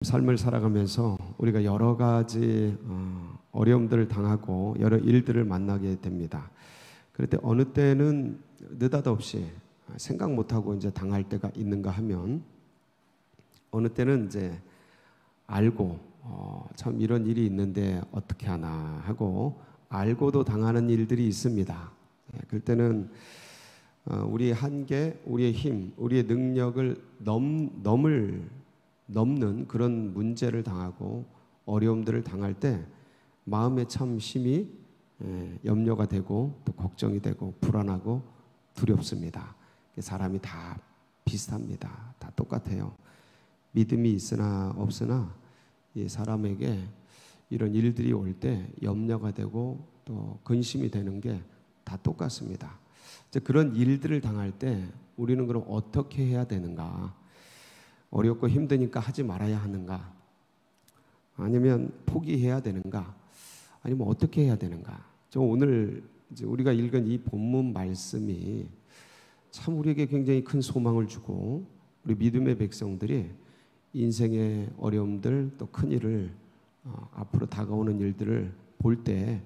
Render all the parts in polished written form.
삶을 살아가면서 우리가 여러 가지 어려움들을 당하고 여러 일들을 만나게 됩니다. 그럴 때 어느 때는 느닷없이 생각 못하고 이제 당할 때가 있는가 하면 어느 때는 이제 알고 참 이런 일이 있는데 어떻게 하나 하고 알고도 당하는 일들이 있습니다. 그럴 때는 우리의 한계, 우리의 힘, 우리의 능력을 넘는 그런 문제를 당하고 어려움들을 당할 때 마음에 참 심히 염려가 되고 또 걱정이 되고 불안하고 두렵습니다. 사람이 다 비슷합니다. 다 똑같아요. 믿음이 있으나 없으나 이 사람에게 이런 일들이 올 때 염려가 되고 또 근심이 되는 게 다 똑같습니다. 그런 일들을 당할 때 우리는 그럼 어떻게 해야 되는가? 어렵고 힘드니까 하지 말아야 하는가? 아니면 포기해야 되는가? 아니면 어떻게 해야 되는가? 오늘 이제 우리가 읽은 이 본문 말씀이 참 우리에게 굉장히 큰 소망을 주고 우리 믿음의 백성들이 인생의 어려움들 또 큰 일을 앞으로 다가오는 일들을 볼 때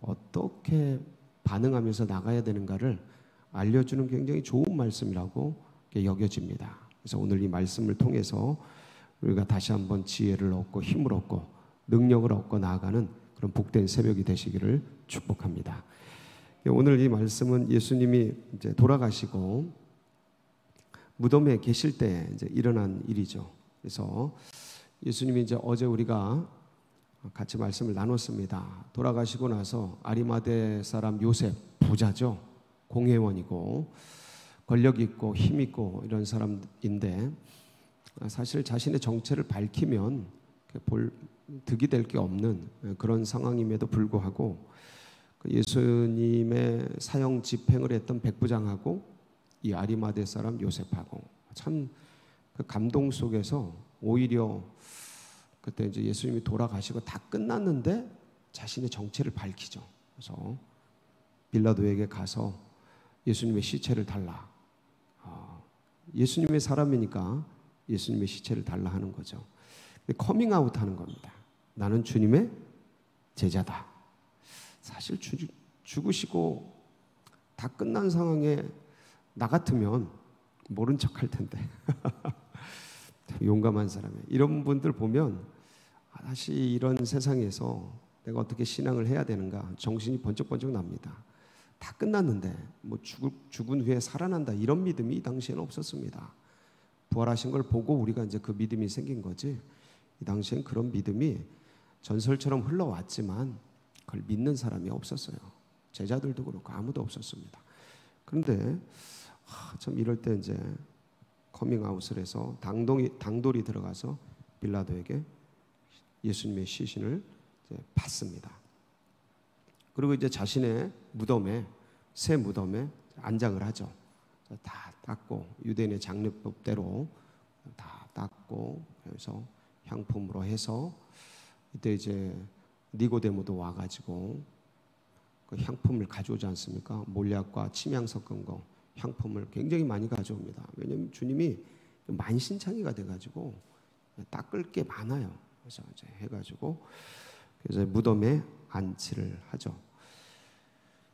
어떻게 반응하면서 나가야 되는가를 알려주는 굉장히 좋은 말씀이라고 여겨집니다. 그래서 오늘 이 말씀을 통해서 우리가 다시 한번 지혜를 얻고 힘을 얻고 능력을 얻고 나아가는 그런 복된 새벽이 되시기를 축복합니다. 오늘 이 말씀은 예수님이 이제 돌아가시고 무덤에 계실 때 이제 일어난 일이죠. 그래서 예수님이 이제 어제 우리가 같이 말씀을 나눴습니다. 돌아가시고 나서 아리마대 사람 요셉, 부자죠. 공회원이고 권력 있고 힘 있고 이런 사람인데 사실 자신의 정체를 밝히면 득이 될 게 없는 그런 상황임에도 불구하고 예수님의 사형 집행을 했던 백부장하고 이 아리마대 사람 요셉하고 참 그 감동 속에서 오히려 그때 이제 예수님이 돌아가시고 다 끝났는데 자신의 정체를 밝히죠. 그래서 빌라도에게 가서 예수님의 시체를 달라. 예수님의 사람이니까 예수님의 시체를 달라 하는 거죠. 커밍아웃 하는 겁니다. 나는 주님의 제자다. 사실 죽으시고 다 끝난 상황에 나 같으면 모른 척 할 텐데 용감한 사람이에요. 이런 분들 보면 다시 이런 세상에서 내가 어떻게 신앙을 해야 되는가 정신이 번쩍번쩍 납니다. 다 끝났는데 뭐 죽은 후에 살아난다 이런 믿음이 이 당시에는 없었습니다. 부활하신 걸 보고 우리가 이제 그 믿음이 생긴 거지 이 당시엔 그런 믿음이 전설처럼 흘러왔지만 그걸 믿는 사람이 없었어요. 제자들도 그렇고 아무도 없었습니다. 그런데 참 이럴 때 이제 커밍아웃을 해서 당돌이 들어가서 빌라도에게 예수님의 시신을 이제 받습니다. 그리고 이제 자신의 무덤에 새 무덤에 안장을 하죠. 다 닦고 유대인의 장례법대로 다 닦고 그래서 향품으로 해서 이때 이제 니고데모도 와가지고 그 향품을 가져오지 않습니까? 몰약과 침향 섞은 거 향품을 굉장히 많이 가져옵니다. 왜냐하면 주님이 만신창이가 돼가지고 닦을 게 많아요. 그래서 이제 해가지고 그래서 무덤에 안치를 하죠.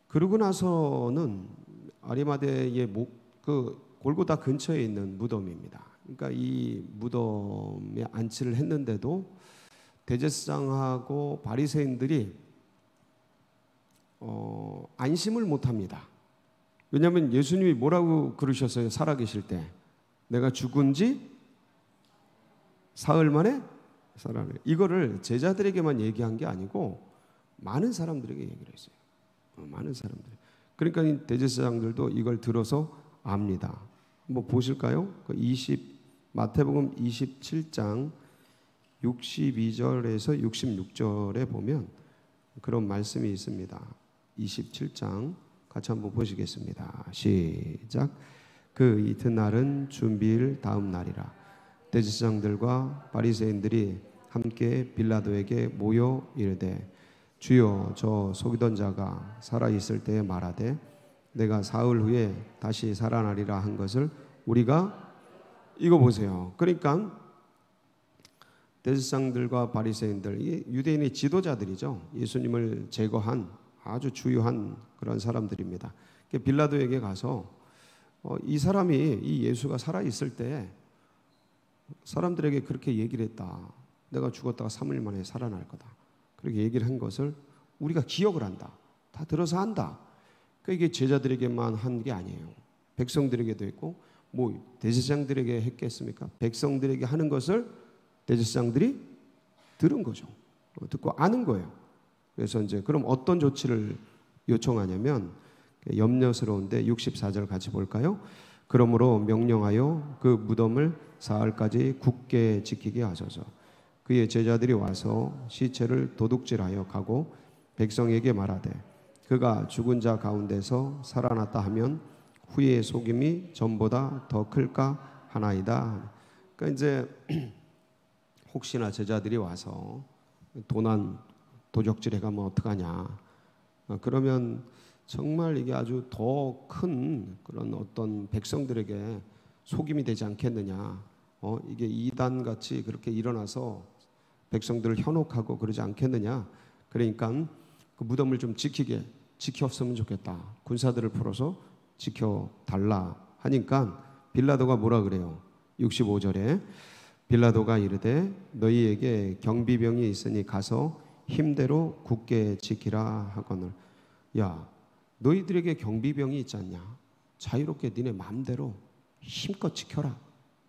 그러고 나서는 아리마대의 그 골고다 근처에 있는 무덤입니다. 그러니까 이 무덤에 안치를 했는데도 대제사장하고 바리새인들이 안심을 못합니다. 왜냐하면 예수님이 뭐라고 그러셨어요? 살아계실 때 내가 죽은 지 사흘 만에 살아나네. 이거를 제자들에게만 얘기한 게 아니고 많은 사람들에게 얘기를 했어요. 많은 사람들. 그러니까 이 대제사장들도 이걸 들어서 압니다. 한번 보실까요? 마태복음 27장 62절에서 66절에 보면 그런 말씀이 있습니다. 27장 같이 한번 보시겠습니다. 시작. 그 이튿날은 준비일 다음 날이라. 대제사장들과 바리새인들이 함께 빌라도에게 모여 이르되 주여 저 속이던 자가 살아있을 때에 말하되 내가 사흘 후에 다시 살아나리라 한 것을 우리가 이거 보세요. 그러니까 대제사장들과 바리새인들, 이 유대인의 지도자들이죠. 예수님을 제거한 아주 주요한 그런 사람들입니다. 빌라도에게 가서 이 사람이, 이 예수가 살아 있을 때 사람들에게 그렇게 얘기를 했다. 내가 죽었다가 3일 만에 살아날 거다. 그렇게 얘기를 한 것을 우리가 기억을 한다. 다 들어서 한다. 그러니까 이게 제자들에게만 한 게 아니에요. 백성들에게도 했고, 뭐 대제사장들에게 했겠습니까? 백성들에게 하는 것을 대제사장들이 들은 거죠. 듣고 아는 거예요. 그래서 이제 그럼 어떤 조치를 요청하냐면, 염려스러운데 64절 같이 볼까요? 그러므로 명령하여 그 무덤을 사흘까지 굳게 지키게 하소서. 그의 제자들이 와서 시체를 도둑질하여 가고 백성에게 말하되 그가 죽은 자 가운데서 살아났다 하면 후의 속임이 전보다 더 클까 하나이다. 그러니까 이제 혹시나 제자들이 와서 도적질해 가면 어떡하냐. 그러면 정말 이게 아주 더 큰 그런 어떤 백성들에게 속임이 되지 않겠느냐. 이게 이단같이 그렇게 일어나서 백성들을 현혹하고 그러지 않겠느냐. 그러니까 그 무덤을 좀 지켰으면 좋겠다. 군사들을 풀어서 지켜달라 하니까 빌라도가 뭐라 그래요? 65절에 빌라도가 이르되 너희에게 경비병이 있으니 가서 힘대로 굳게 지키라 하거늘. 야, 너희들에게 경비병이 있지 않냐? 자유롭게 니네 마음대로 힘껏 지켜라.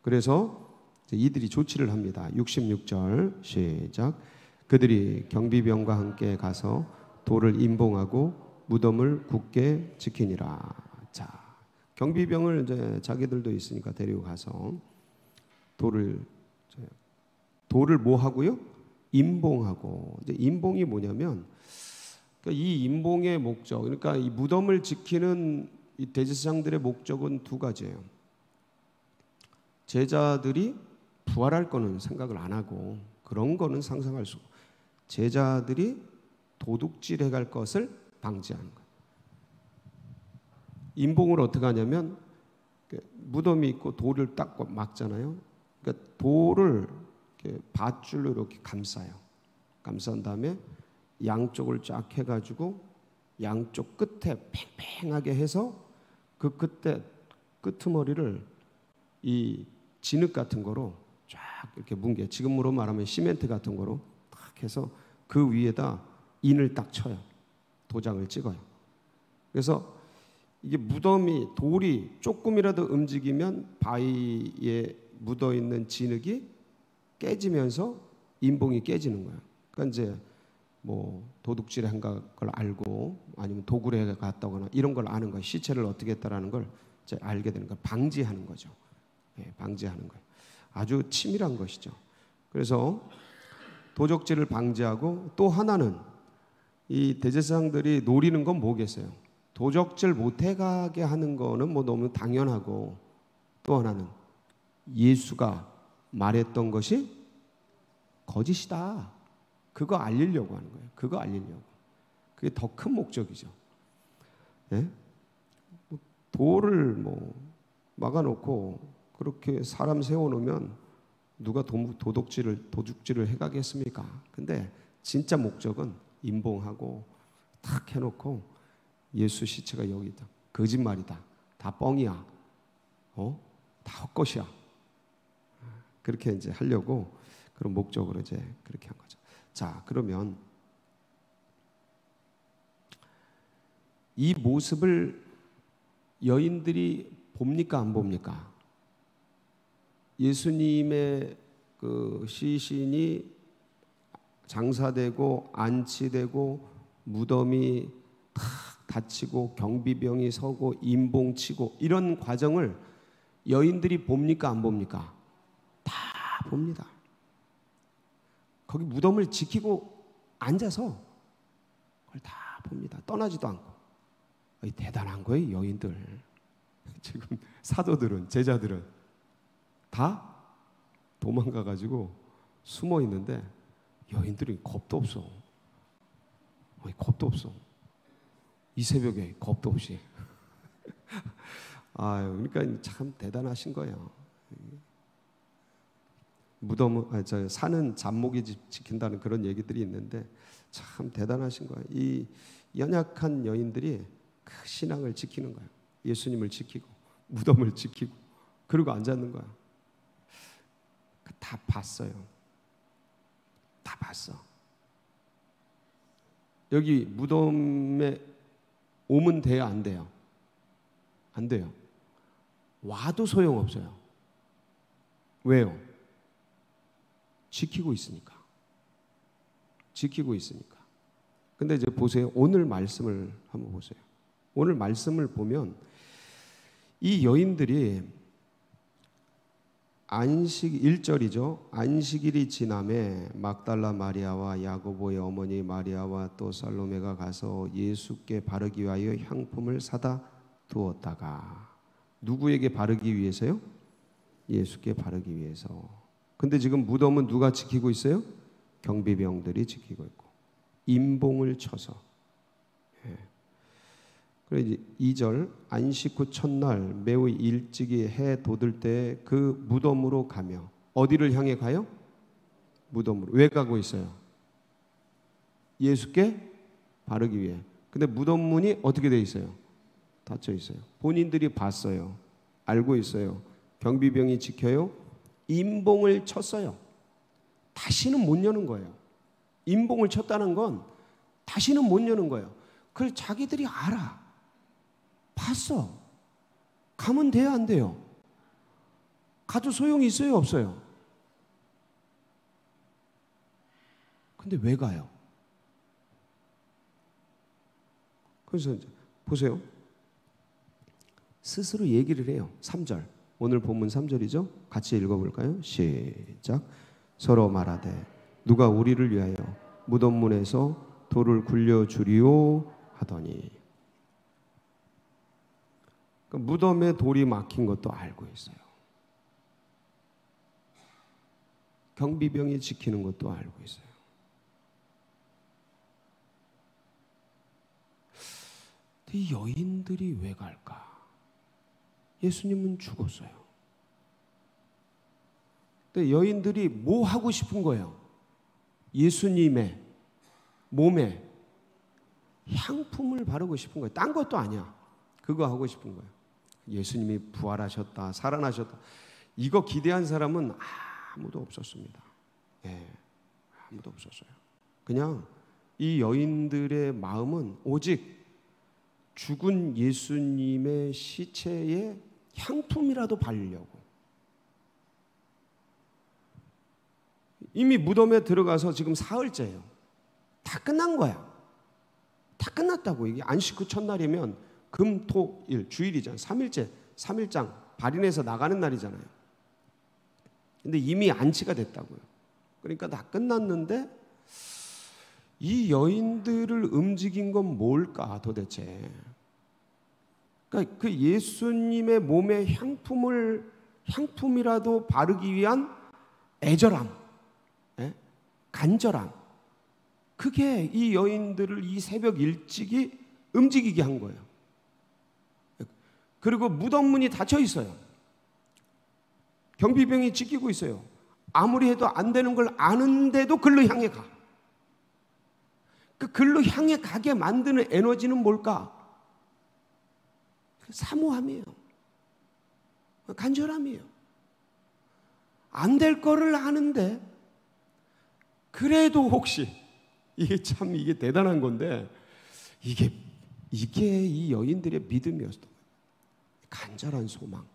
그래서 이들이 조치를 합니다. 66절 시작. 그들이 경비병과 함께 가서 돌을 임봉하고 무덤을 굳게 지키니라. 자, 경비병을 이제 자기들도 있으니까 데리고 가서 돌을 뭐 하고요? 임봉하고. 이제 임봉이 뭐냐면, 그러니까 이 임봉의 목적, 그러니까 이 무덤을 지키는 이 대제사장들의 목적은 두 가지예요. 제자들이 부활할 거는 생각을 안 하고, 그런 거는 상상할 수 없고, 제자들이 도둑질해 갈 것을 방지하는 거예요. 임봉을 어떻게 하냐면, 무덤이 있고 돌을 딱 막잖아요. 그러니까 돌을 이렇게 밧줄로 이렇게 감싸요. 감싼 다음에 양쪽을 쫙 해가지고 양쪽 끝에 팽팽하게 해서 그 끝에 끄트머리를 이 진흙 같은 거로 쫙 이렇게 뭉개, 지금으로 말하면 시멘트 같은 거로 딱 해서 그 위에다 인을 딱 쳐요. 도장을 찍어요. 그래서 이게 무덤이, 돌이 조금이라도 움직이면 바위에 묻어있는 진흙이 깨지면서 임봉이 깨지는 거예요. 그러니까 이제 뭐 도둑질에 한 걸 알고 아니면 도굴에 갔다거나 이런 걸 아는 거예요. 시체를 어떻게 했다라는 걸 이제 알게 되는 거예요. 방지하는 거죠. 예, 방지하는 거예요. 아주 치밀한 것이죠. 그래서 도적질을 방지하고, 또 하나는 이 대제사장들이 노리는 건 뭐겠어요? 도적질 못해가게 하는 거는 뭐 너무 당연하고, 또 하나는 예수가 말했던 것이 거짓이다. 그거 알리려고 하는 거예요. 그거 알리려고. 그게 더 큰 목적이죠. 예? 돌을 뭐 막아놓고 그렇게 사람 세워놓으면 누가 도둑질을 해가겠습니까? 근데 진짜 목적은 임봉하고 탁 해놓고 예수 시체가 여기 있다. 거짓말이다. 다 뻥이야. 다 헛것이야. 그렇게 이제 하려고 그런 목적으로 이제 그렇게 한 거죠. 자, 그러면 이 모습을 여인들이 봅니까, 안 봅니까? 예수님의 그 시신이 장사되고 안치되고 무덤이 탁 닫히고 경비병이 서고 임봉치고 이런 과정을 여인들이 봅니까, 안 봅니까? 다 봅니다. 거기 무덤을 지키고 앉아서 그걸 다 봅니다. 떠나지도 않고. 대단한 거예요, 여인들. 지금 사도들은, 제자들은 다 도망가가지고 숨어 있는데 여인들이 겁도 없어. 겁도 없어. 이 새벽에 겁도 없이. 그러니까 참 대단하신 거예요. 산은 잡목이 지킨다는 그런 얘기들이 있는데 참 대단하신 거예요. 이 연약한 여인들이 그 신앙을 지키는 거예요. 예수님을 지키고 무덤을 지키고 그러고 앉았는 거야. 다 봤어요. 다 봤어. 여기 무덤에 오면 돼요, 안 돼요? 안 돼요. 와도 소용없어요. 왜요? 지키고 있으니까. 지키고 있으니까. 근데 이제 보세요. 오늘 말씀을 한번 보세요. 오늘 말씀을 보면 이 여인들이 안식 1절이죠. 안식일이 지남에 막달라 마리아와 야고보의 어머니 마리아와 또 살로메가 가서 예수께 바르기 위하여 향품을 사다 두었다가, 누구에게 바르기 위해서요? 예수께 바르기 위해서. 근데 지금 무덤은 누가 지키고 있어요? 경비병들이 지키고 있고 임봉을 쳐서. 그래서 이제 2절 안식 후 첫날 매우 일찍이 해 돋을 때 그 무덤으로 가며, 어디를 향해 가요? 무덤으로. 왜 가고 있어요? 예수께 바르기 위해. 근데 무덤 문이 어떻게 돼 있어요? 닫혀 있어요. 본인들이 봤어요. 알고 있어요. 경비병이 지켜요. 임봉을 쳤어요. 다시는 못 여는 거예요. 임봉을 쳤다는 건 다시는 못 여는 거예요. 그걸 자기들이 알아. 봤어. 가면 돼요, 안 돼요? 가도 소용이 있어요, 없어요? 근데 왜 가요? 그래서 보세요. 스스로 얘기를 해요. 3절. 오늘 본문 3절이죠? 같이 읽어볼까요? 시작. 서로 말하되 누가 우리를 위하여 무덤문에서 돌을 굴려주리오 하더니. 무덤에 돌이 막힌 것도 알고 있어요. 경비병이 지키는 것도 알고 있어요. 이 여인들이 왜 갈까? 예수님은 죽었어요. 근데 여인들이 뭐 하고 싶은 거예요? 예수님의 몸에 향품을 바르고 싶은 거예요. 딴 것도 아니야. 그거 하고 싶은 거예요. 예수님이 부활하셨다, 살아나셨다, 이거 기대한 사람은 아무도 없었습니다. 아무도 없었어요. 그냥 이 여인들의 마음은 오직 죽은 예수님의 시체에 향품이라도 바르려고. 이미 무덤에 들어가서 지금 사흘째예요. 다 끝난 거야. 다 끝났다고. 이게 안식 후 첫날이면 금, 토, 일, 주일이잖아요. 3일째, 3일장 발인해서 나가는 날이잖아요. 근데 이미 안치가 됐다고요. 그러니까 다 끝났는데 이 여인들을 움직인 건 뭘까 도대체? 그러니까 그 예수님의 몸에 향품이라도 바르기 위한 애절함, 간절함, 그게 이 여인들을 이 새벽 일찍이 움직이게 한 거예요. 그리고 무덤 문이 닫혀 있어요. 경비병이 지키고 있어요. 아무리 해도 안 되는 걸 아는데도 글로 향해 가. 그 글로 향해 가게 만드는 에너지는 뭘까? 사모함이에요. 간절함이에요. 안 될 거를 아는데 그래도 혹시, 이게 대단한 건데 이게 이 여인들의 믿음이었어요. 간절한 소망,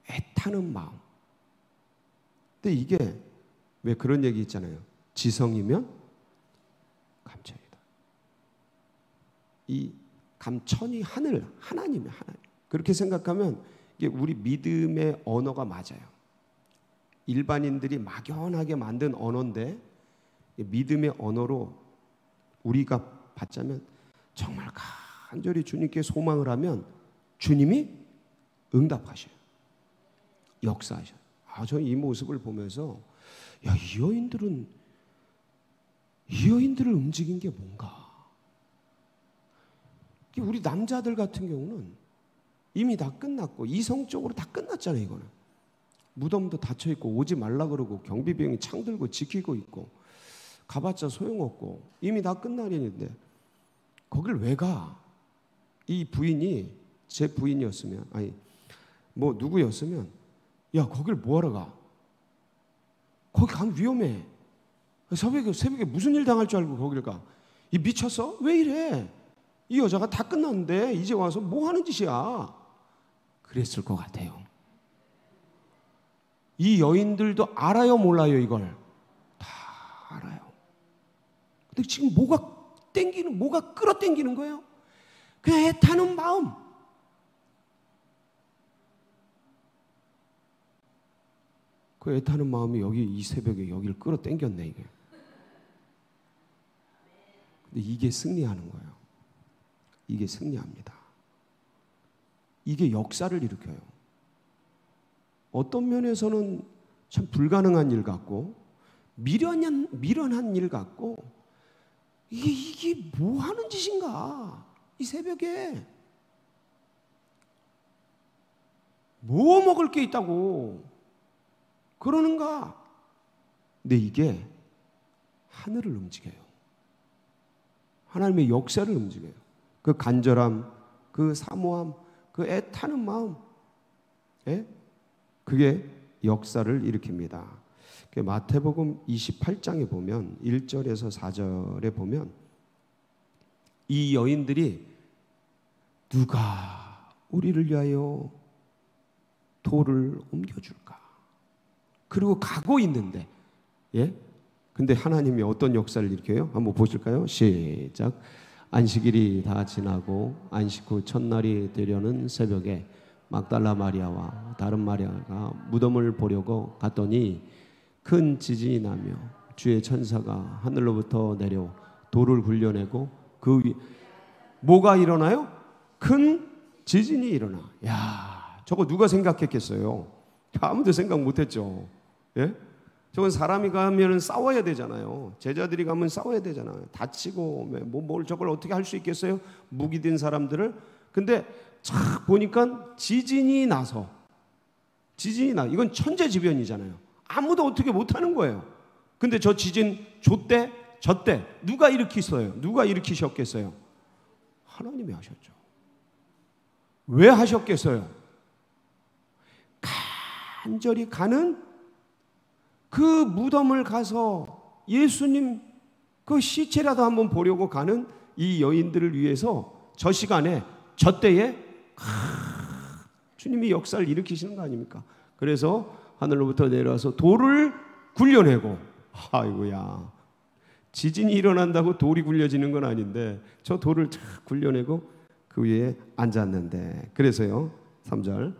애타는 마음. 근데 이게 왜 그런 얘기 있잖아요. 지성이면 감천이다. 이 감천이 하나님이에요. 하나님. 그렇게 생각하면 이게 우리 믿음의 언어가 맞아요. 일반인들이 막연하게 만든 언어인데 믿음의 언어로 우리가 받자면 정말 간절히 주님께 소망을 하면 주님이 응답하셔요. 역사하셔요. 저는 이 모습을 보면서 이 여인들을 움직인 게 뭔가. 우리 남자들 같은 경우는 이미 다 끝났고 이성적으로 다 끝났잖아요. 이거는 무덤도 닫혀 있고 오지 말라 그러고 경비병이 창 들고 지키고 있고 가봤자 소용없고 이미 다 끝나려는데 거길 왜 가? 이 부인이 제 부인이었으면, 아니 뭐 누구였으면, 야 거길 뭐하러 가? 거기 가면 위험해. 새벽에 무슨 일 당할 줄 알고 거길 가? 이 미쳤어? 왜 이래? 이 여자가 다 끝났는데 이제 와서 뭐 하는 짓이야? 그랬을 것 같아요. 이 여인들도 알아요, 몰라요? 이걸 다 알아요. 근데 지금 뭐가 끌어당기는 거예요? 그냥 애타는 마음. 그 애타는 마음이 여기 이 새벽에 여기를 끌어당겼네 이게. 근데 이게 승리하는 거예요. 이게 승리합니다. 이게 역사를 일으켜요. 어떤 면에서는 참 불가능한 일 같고 미련한 일 같고 이게 뭐 하는 짓인가? 이 새벽에 뭐 먹을 게 있다고 그러는가? 근데 이게 하늘을 움직여요. 하나님의 역사를 움직여요. 그 간절함, 그 사모함, 그 애타는 마음, 그게 역사를 일으킵니다. 마태복음 28장에 보면 1절에서 4절에 보면 이 여인들이 누가 우리를 위하여 돌을 옮겨줄까? 그리고 가고 있는데, 근데 하나님이 어떤 역사를 일으켜요? 한번 보실까요? 시작. 안식일이 다 지나고 안식 후 첫날이 되려는 새벽에 막달라 마리아와 다른 마리아가 무덤을 보려고 갔더니 큰 지진이 나며 주의 천사가 하늘로부터 내려 돌을 굴려내고 그 위 뭐가 일어나요? 큰 지진이 일어나. 야, 저거 누가 생각했겠어요? 아무도 생각 못했죠. 저건 사람이 가면 싸워야 되잖아요. 제자들이 가면 싸워야 되잖아요. 다치고 뭘 저걸 어떻게 할 수 있겠어요? 무기 든 사람들을. 근데 착 보니까 지진이 나. 이건 천재지변이잖아요. 아무도 어떻게 못하는 거예요. 근데 저 지진 저때 누가 일으켰어요? 누가 일으키셨겠어요? 하나님이 하셨죠. 왜 하셨겠어요? 간절히 가는 그 무덤을 가서 예수님 그 시체라도 한번 보려고 가는 이 여인들을 위해서 저 시간에 저 때에 주님이 역사를 일으키시는 거 아닙니까? 그래서 하늘로부터 내려와서 돌을 굴려내고, 아이고야, 지진이 일어난다고 돌이 굴려지는 건 아닌데 저 돌을 착 굴려내고 그 위에 앉았는데, 그래서요 3절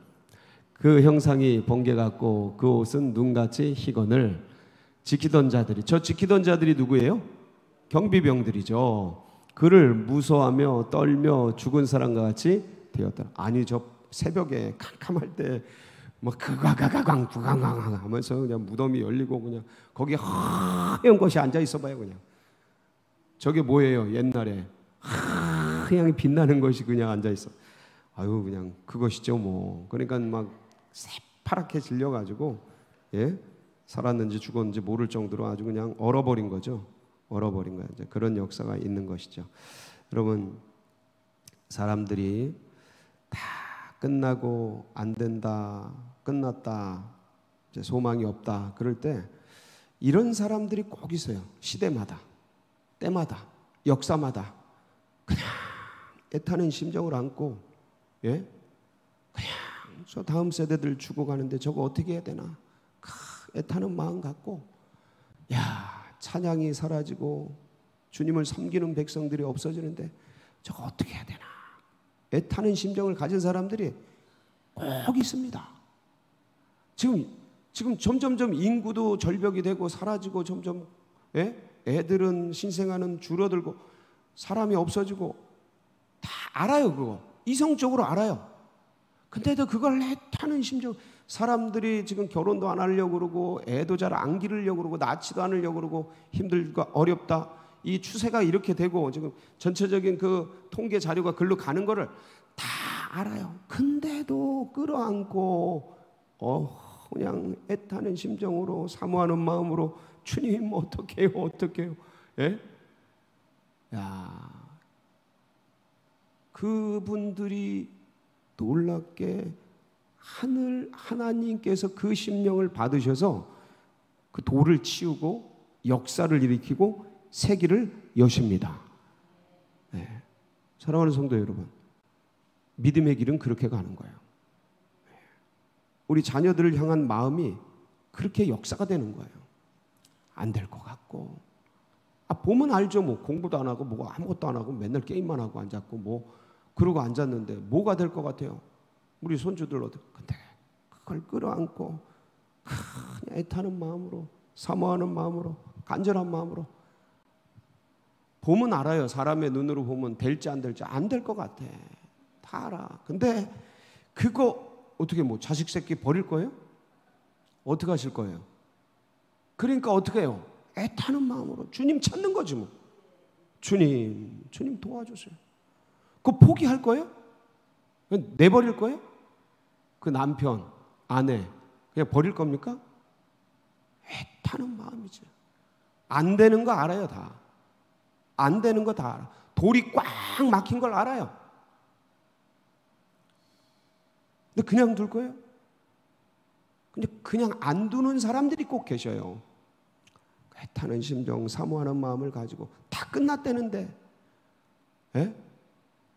그 형상이 번개 같고 그 옷은 눈같이 희건을 지키던 자들이 누구예요? 경비병들이죠. 그를 무서워하며 떨며 죽은 사람과 같이 되었다. 아니 저 새벽에 캄캄할 때 막 그가가가강 부강강 하면서 그냥 무덤이 열리고 그냥 거기 하얀 것이 앉아 있어 봐요. 그냥 저게 뭐예요? 옛날에 하얀 빛나는 것이 그냥 앉아 있어. 아유 그냥 그것이죠 뭐. 그러니까 막 새파랗게 질려가지고 살았는지 죽었는지 모를 정도로 아주 그냥 얼어버린 거죠. 얼어버린 거예요. 이제 그런 역사가 있는 것이죠. 여러분, 사람들이 다 끝나고 안 된다, 끝났다, 이제 소망이 없다 그럴 때 이런 사람들이 꼭 있어요. 시대마다, 때마다, 역사마다 그냥 애타는 심정을 안고 그냥 저 다음 세대들 죽어가는데 저거 어떻게 해야 되나 애타는 마음 갖고, 야 찬양이 사라지고 주님을 섬기는 백성들이 없어지는데 저거 어떻게 해야 되나 애타는 심정을 가진 사람들이 꼭 있습니다. 지금 점점점 인구도 절벽이 되고 사라지고 점점 애들은 신생아는 줄어들고 사람이 없어지고 다 알아요. 그거 이성적으로 알아요. 근데도 그걸 애타는 심정, 사람들이 지금 결혼도 안 하려고 그러고 애도 잘 안 기르려고 그러고 낳지도 않으려고 그러고 힘들고 어렵다, 이 추세가 이렇게 되고 지금 전체적인 그 통계 자료가 글로 가는 거를 다 알아요. 근데도 끌어안고 그냥 애타는 심정으로 사모하는 마음으로 주님 어떻게 해요? 어떻게 해요? 예? 야, 그분들이 놀랍게 하나님께서 그 심령을 받으셔서 그 돌을 치우고 역사를 일으키고 세기를 여십니다. 네. 사랑하는 성도 여러분, 믿음의 길은 그렇게 가는 거예요. 우리 자녀들을 향한 마음이 그렇게 역사가 되는 거예요. 안 될 것 같고, 보면 알죠. 뭐 공부도 안 하고 뭐 아무것도 안 하고 맨날 게임만 하고 앉았고 뭐 그러고 앉았는데 뭐가 될 것 같아요? 우리 손주들 근데 그걸 끌어안고 그냥 애타는 마음으로, 사모하는 마음으로, 간절한 마음으로 보면 알아요. 사람의 눈으로 보면 될지 안 될지. 안 될 것 같아. 다 알아. 근데 그거 어떻게 뭐 자식 새끼 버릴 거예요? 어떻게 하실 거예요? 그러니까 어떻게 해요? 애타는 마음으로 주님 찾는 거지 뭐. 주님 도와주세요. 그거 포기할 거예요? 내버릴 거예요? 그 남편, 아내 그냥 버릴 겁니까? 애타는 마음이죠. 안 되는 거 알아요. 다. 안 되는 거 다 알아. 돌이 꽉 막힌 걸 알아요. 근데 그냥 둘 거예요? 근데 그냥 안 두는 사람들이 꼭 계셔요. 애타는 심정, 사모하는 마음을 가지고 다 끝났다는데, 예?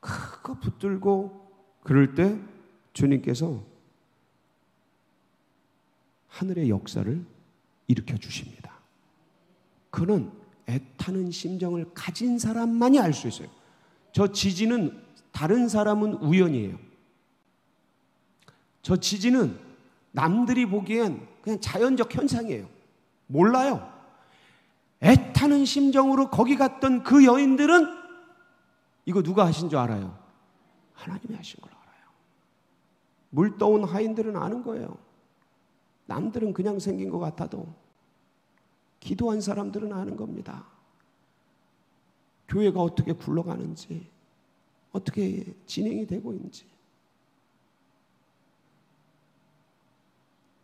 그거 붙들고 그럴 때 주님께서 하늘의 역사를 일으켜 주십니다. 그는 애타는 심정을 가진 사람만이 알 수 있어요. 저 지진은 다른 사람은 우연이에요. 저 지진은 남들이 보기엔 그냥 자연적 현상이에요. 몰라요. 애타는 심정으로 거기 갔던 그 여인들은 이거 누가 하신 줄 알아요? 하나님이 하신 걸 알아요. 물 떠온 하인들은 아는 거예요. 남들은 그냥 생긴 것 같아도 기도한 사람들은 아는 겁니다. 교회가 어떻게 굴러가는지, 어떻게 진행이 되고 있는지,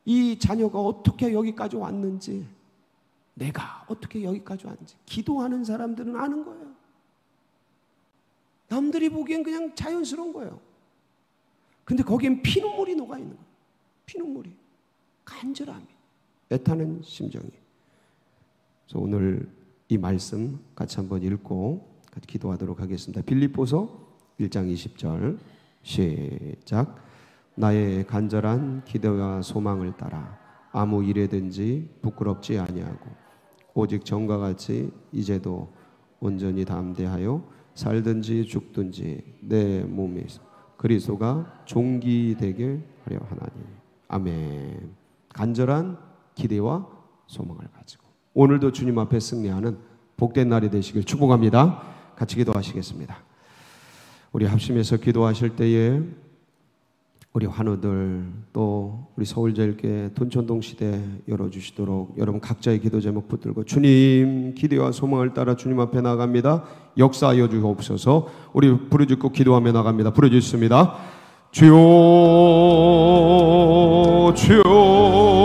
이 자녀가 어떻게 여기까지 왔는지, 내가 어떻게 여기까지 왔는지 기도하는 사람들은 아는 거예요. 남들이 보기엔 그냥 자연스러운 거예요. 근데 거기엔 피눈물이 녹아있는 거예요. 피눈물이, 간절함이, 애타는 심정이. 그래서 오늘 이 말씀 같이 한번 읽고 같이 기도하도록 하겠습니다. 빌립보서 1장 20절 시작. 나의 간절한 기대와 소망을 따라 아무 일에든지 부끄럽지 아니하고 오직 전과 같이 이제도 온전히 담대하여 살든지 죽든지 내 몸에 그리스도가 존귀되게 하려 하나니. 아멘. 간절한 기대와 소망을 가지고 오늘도 주님 앞에 승리하는 복된 날이 되시길 축복합니다. 같이 기도하시겠습니다. 우리 합심해서 기도하실 때에 우리 환우들 또 우리 서울제일교회 돈천동 시대 열어주시도록 여러분 각자의 기도 제목 붙들고 주님 기대와 소망을 따라 주님 앞에 나갑니다. 역사하여 주옵소서. 우리 부르짖고 기도하며 나갑니다. 부르짖습니다. 주여 주여